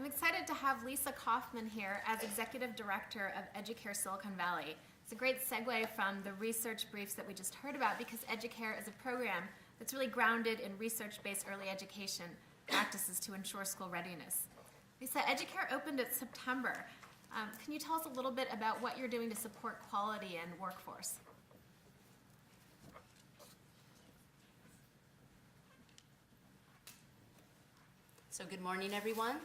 I'm excited to have Lisa Kaufman here as Executive Director of Educare Silicon Valley. It's a great segue from the research briefs that we just heard about because Educare is a program that's really grounded in research-based early education practices to ensure school readiness. Lisa, Educare opened in September. Can you tell us a little bit about what you're doing to support quality and workforce? So good morning, everyone.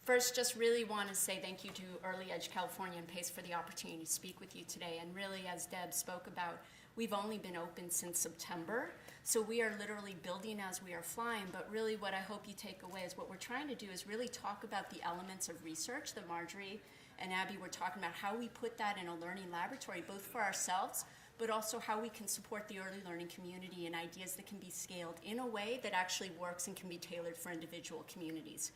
First, just really want to say thank you to Early Edge California and PACE for the opportunity to speak with you today. And really, as Deb spoke about, we've only been open since September, so we are literally building as we are flying. But really, what I hope you take away is what we're trying to do is really talk about the elements of research that Marjorie and Abby were talking about, how we put that in a learning laboratory, both for ourselves, but also how we can support the early learning community and ideas that can be scaled in a way that actually works and can be tailored for individual communities.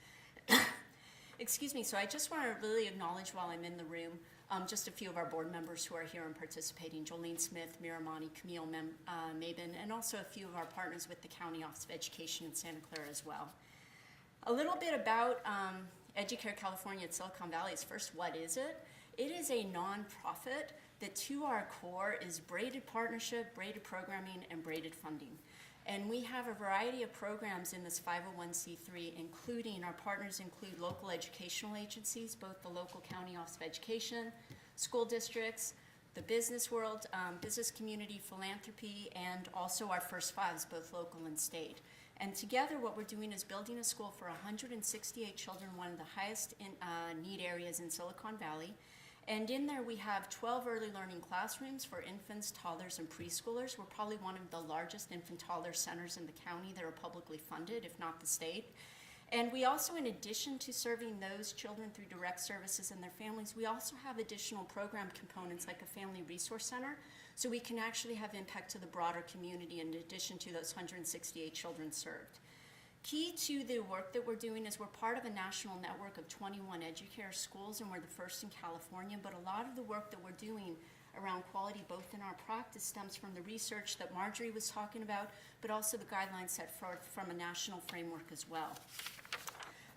Excuse me, so I just want to really acknowledge while I'm in the room just a few of our board members who are here and participating: Jolene Smith, Miramani, Camille Mabin, and also a few of our partners with the County Office of Education in Santa Clara as well. A little bit about Educare California at Silicon Valley is first, what is it? It is a nonprofit that to our core is braided partnership, braided programming, and braided funding. And we have a variety of programs in this 501c3, including our partners include local educational agencies, both the local County Office of Education, school districts, the business world, business community, philanthropy, and also our first fives, both local and state. And together what we're doing is building a school for 168 children, one of the highest need areas in Silicon Valley. And in there we have 12 early learning classrooms for infants, toddlers, and preschoolers. We're probably one of the largest infant toddler centers in the county that are publicly funded, if not the state. And we also, in addition to serving those children through direct services and their families, we also have additional program components like a family resource center, so we can actually have impact to the broader community in addition to those 168 children served. Key to the work that we're doing is we're part of a national network of 21 Educare schools, and we're the first in California, but a lot of the work that we're doing around quality, both in our practice, stems from the research that Marjorie was talking about, but also the guidelines set forth from a national framework as well.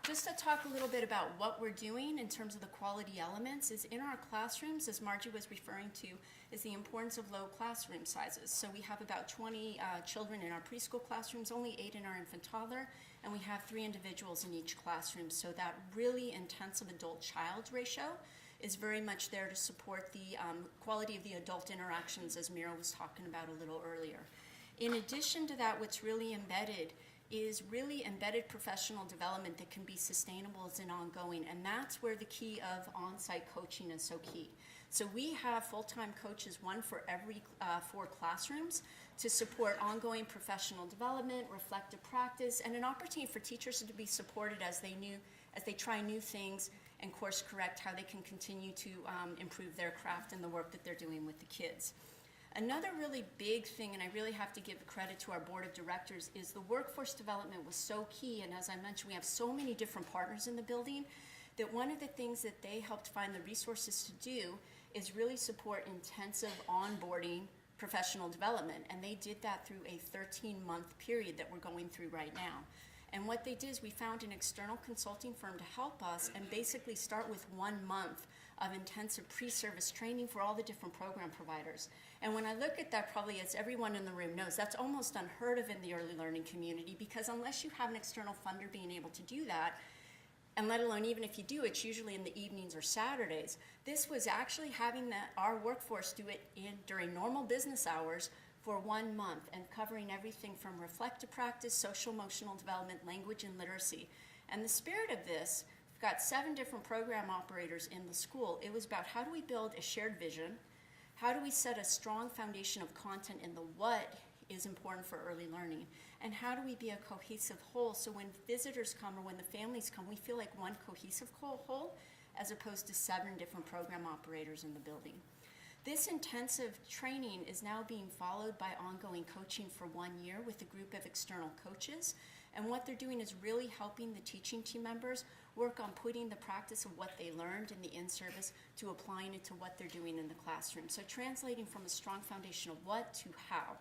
Just to talk a little bit about what we're doing in terms of the quality elements is in our classrooms, as Margie was referring to, is the importance of low classroom sizes. So we have about 20 children in our preschool classrooms, only 8 in our infant toddler, and we have 3 individuals in each classroom. So that really intensive adult-child ratio is very much there to support the quality of the adult interactions, as Mira was talking about a little earlier. In addition to that, what's really embedded is really embedded professional development that can be sustainable and ongoing, and that's where the key of on-site coaching is so key. So we have full-time coaches, one for every 4 classrooms, to support ongoing professional development, reflective practice, and an opportunity for teachers to be supported as they try new things and course correct how they can continue to improve their craft and the work that they're doing with the kids. Another really big thing, and I really have to give credit to our board of directors, is the workforce development was so key. And as I mentioned, we have so many different partners in the building that one of the things that they helped find the resources to do is really support intensive onboarding professional development. And they did that through a 13-month period that we're going through right now. And what they did is we found an external consulting firm to help us and basically start with 1 month of intensive pre-service training for all the different program providers. And when I look at that, probably as everyone in the room knows, that's almost unheard of in the early learning community, because unless you have an external funder being able to do that, and let alone even if you do, it's usually in the evenings or Saturdays. This was actually having our workforce do it during normal business hours for 1 month and covering everything from reflective practice, social emotional development, language, and literacy. And the spirit of this, we've got 7 different program operators in the school. It was about how do we build a shared vision, how do we set a strong foundation of content in the what is important for early learning, and how do we be a cohesive whole so when visitors come or when the families come, we feel like one cohesive whole as opposed to 7 different program operators in the building. This intensive training is now being followed by ongoing coaching for 1 year with a group of external coaches. And what they're doing is really helping the teaching team members work on putting the practice of what they learned in the in-service to applying it to what they're doing in the classroom. So translating from a strong foundation of what to how.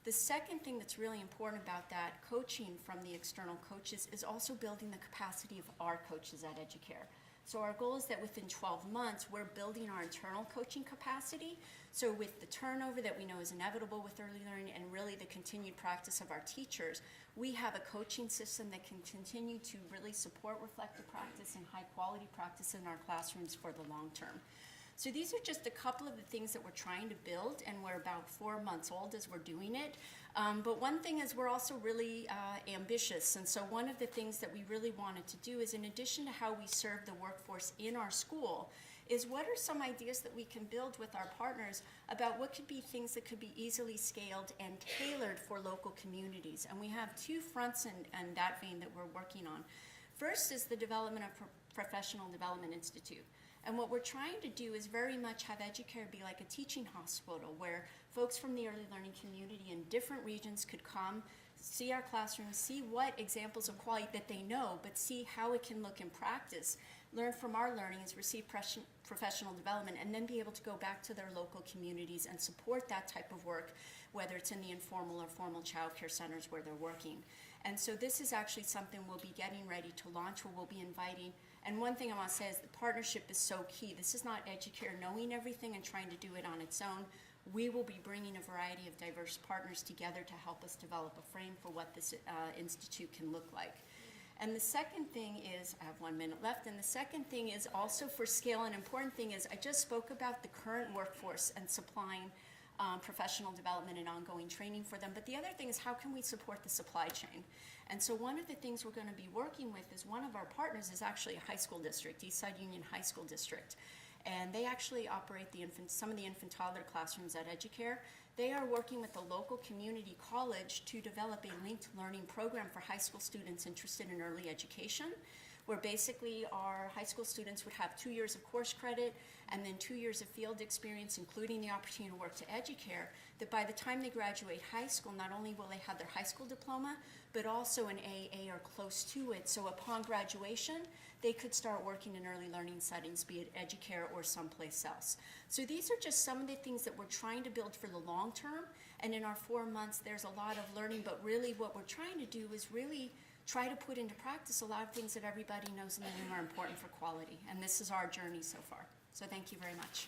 The second thing that's really important about that coaching from the external coaches is also building the capacity of our coaches at Educare. So our goal is that within 12 months, we're building our internal coaching capacity. So with the turnover that we know is inevitable with early learning and really the continued practice of our teachers, we have a coaching system that can continue to really support reflective practice and high quality practice in our classrooms for the long term. So these are just a couple of the things that we're trying to build, and we're about 4 months old as we're doing it. But one thing is we're also really ambitious, and so one of the things that we really wanted to do is, in addition to how we serve the workforce in our school, is what are some ideas that we can build with our partners about what could be things that could be easily scaled and tailored for local communities. And we have 2 fronts in that vein that we're working on. First is the development of Professional Development Institute. And what we're trying to do is very much have Educare be like a teaching hospital where folks from the early learning community in different regions could come, see our classrooms, see what examples of quality that they know, but see how it can look in practice, learn from our learnings, receive professional development, and then be able to go back to their local communities and support that type of work, whether it's in the informal or formal childcare centers where they're working. And so this is actually something we'll be getting ready to launch, where we'll be inviting. And one thing I want to say is the partnership is so key. This is not Educare knowing everything and trying to do it on its own. We will be bringing a variety of diverse partners together to help us develop a frame for what this institute can look like. And the second thing is, I have 1 minute left, and the second thing is also for scale. An important thing is I just spoke about the current workforce and supplying professional development and ongoing training for them. But the other thing is, how can we support the supply chain? And so one of the things we're going to be working with is one of our partners is actually a high school district, Eastside Union High School District. And they actually operate some of the infant toddler classrooms at Educare. They are working with a local community college to develop a linked learning program for high school students interested in early education, where basically our high school students would have 2 years of course credit and then 2 years of field experience, including the opportunity to work to Educare, that by the time they graduate high school, not only will they have their high school diploma, but also an AA or close to it. So upon graduation, they could start working in early learning settings, be it Educare or someplace else. So these are just some of the things that we're trying to build for the long term. And in our 4 months, there's a lot of learning, but really what we're trying to do is really try to put into practice a lot of things that everybody knows and are important for quality. And this is our journey so far. So thank you very much.